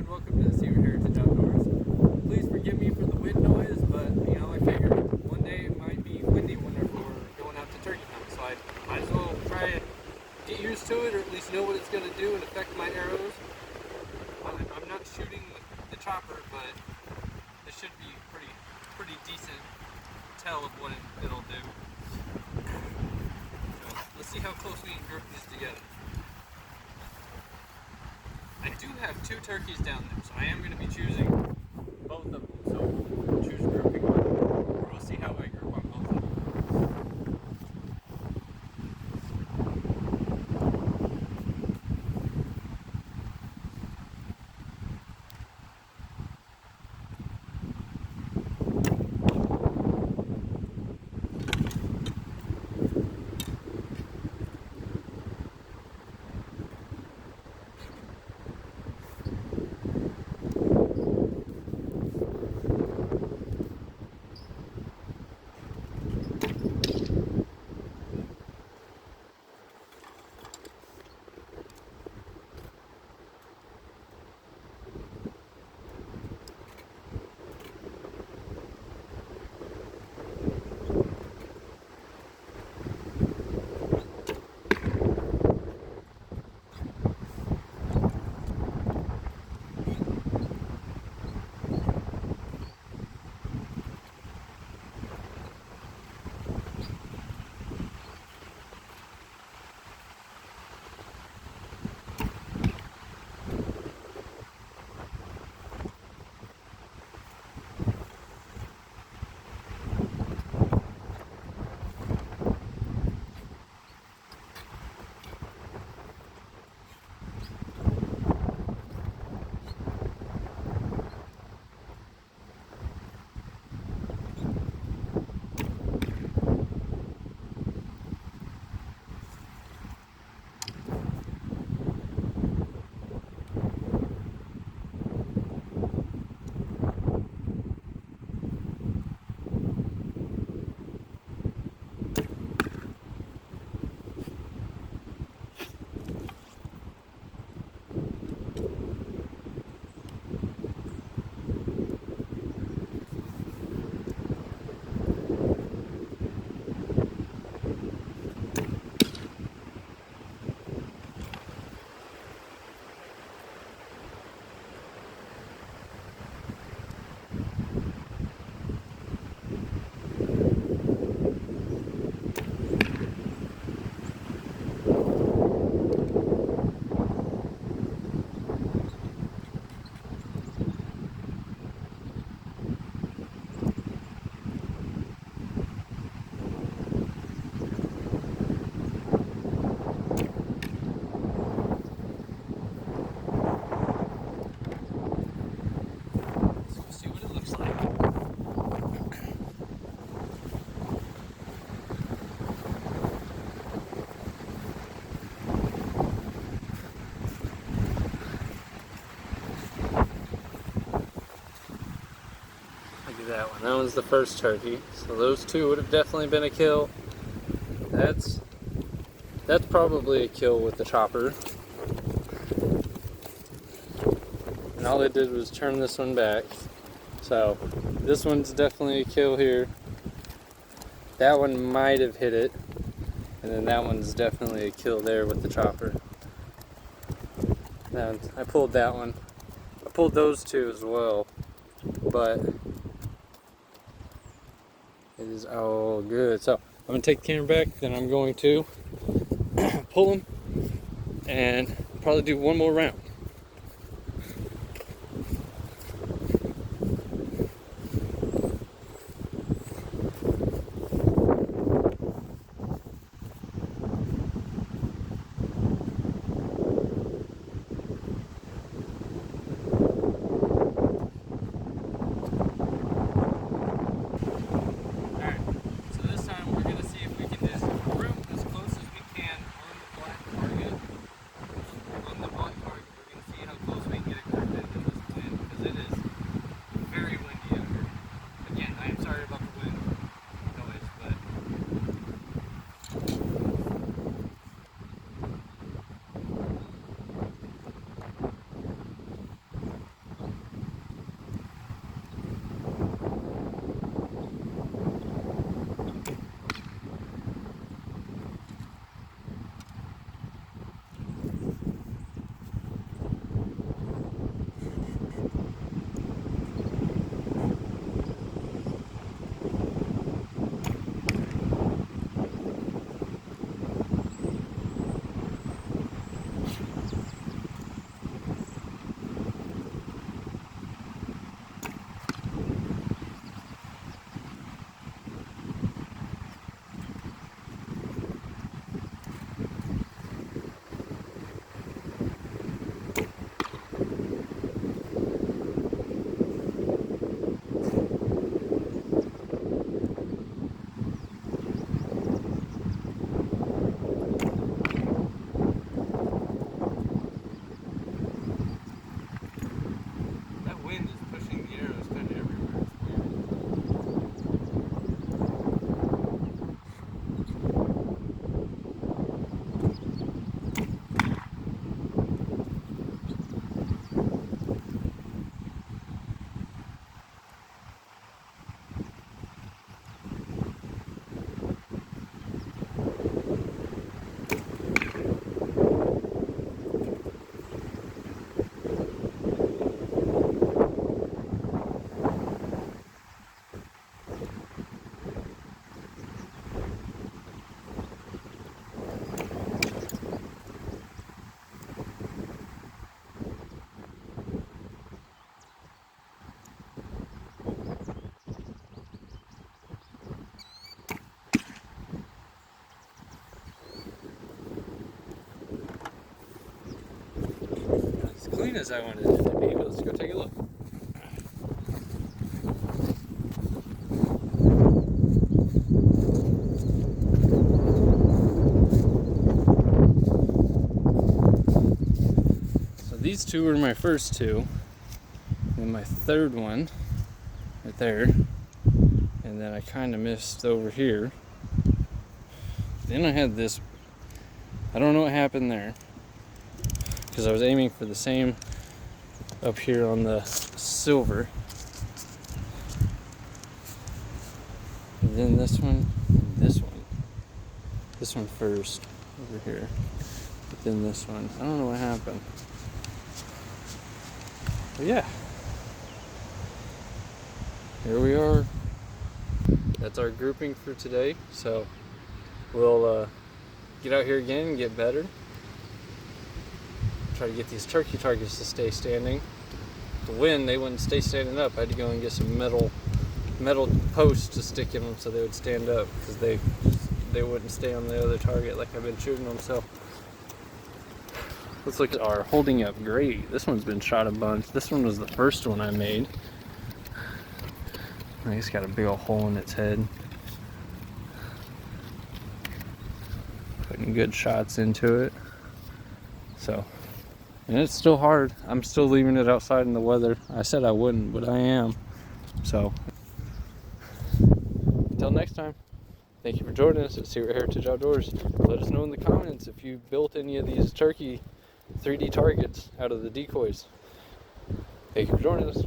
and welcome to the Cedar Heritage Outdoors. Please forgive me for the wind noise, but I figured one day it might be windy whenever we're going out to turkey hunt, so I might as well try and get used to it, or at least know what it's going to do and affect my arrows. I'm not shooting the chopper, but this should be pretty decent tell of what it'll do. So let's see how close we can group these together. I do have two turkeys down there, so I am going to be choosing both of them. So we'll choose grouping one, or we'll see how I group on both of them. That one. That was the first turkey. So those two would have definitely been a kill. That's probably a kill with the chopper. And all they did was turn this one back. So this one's definitely a kill here. That one might have hit it. And then that one's definitely a kill there with the chopper. Now I pulled that one. I pulled those two as well. But it is all good. So I'm going to take the camera back, then I'm going to pull them and probably do one more round. as I wanted it to be. But let's go take a look. So these two were my first two. And my third one, right there. And then I kind of missed over here. Then I had this, I don't know what happened there, because I was aiming for the same up here on the silver. And then this one, this one first over here, but then this one. I don't know what happened. But yeah, here we are. That's our grouping for today. So we'll get out here again and get better. Try to get these turkey targets to stay standing. The wind, they wouldn't stay standing up. I had to go and get some metal posts to stick in them so they would stand up, because they wouldn't stay on the other target like I've been shooting them. So let's look at our holding up gray. This one's been shot a bunch. This one was the first one I made. It's got a big old hole in its head. Putting good shots into it. So, and it's still hard. I'm still leaving it outside in the weather. I said I wouldn't, but I am. So, until next time, thank you for joining us at Secret Heritage Outdoors. Let us know in the comments if you built any of these turkey 3D targets out of the decoys. Thank you for joining us.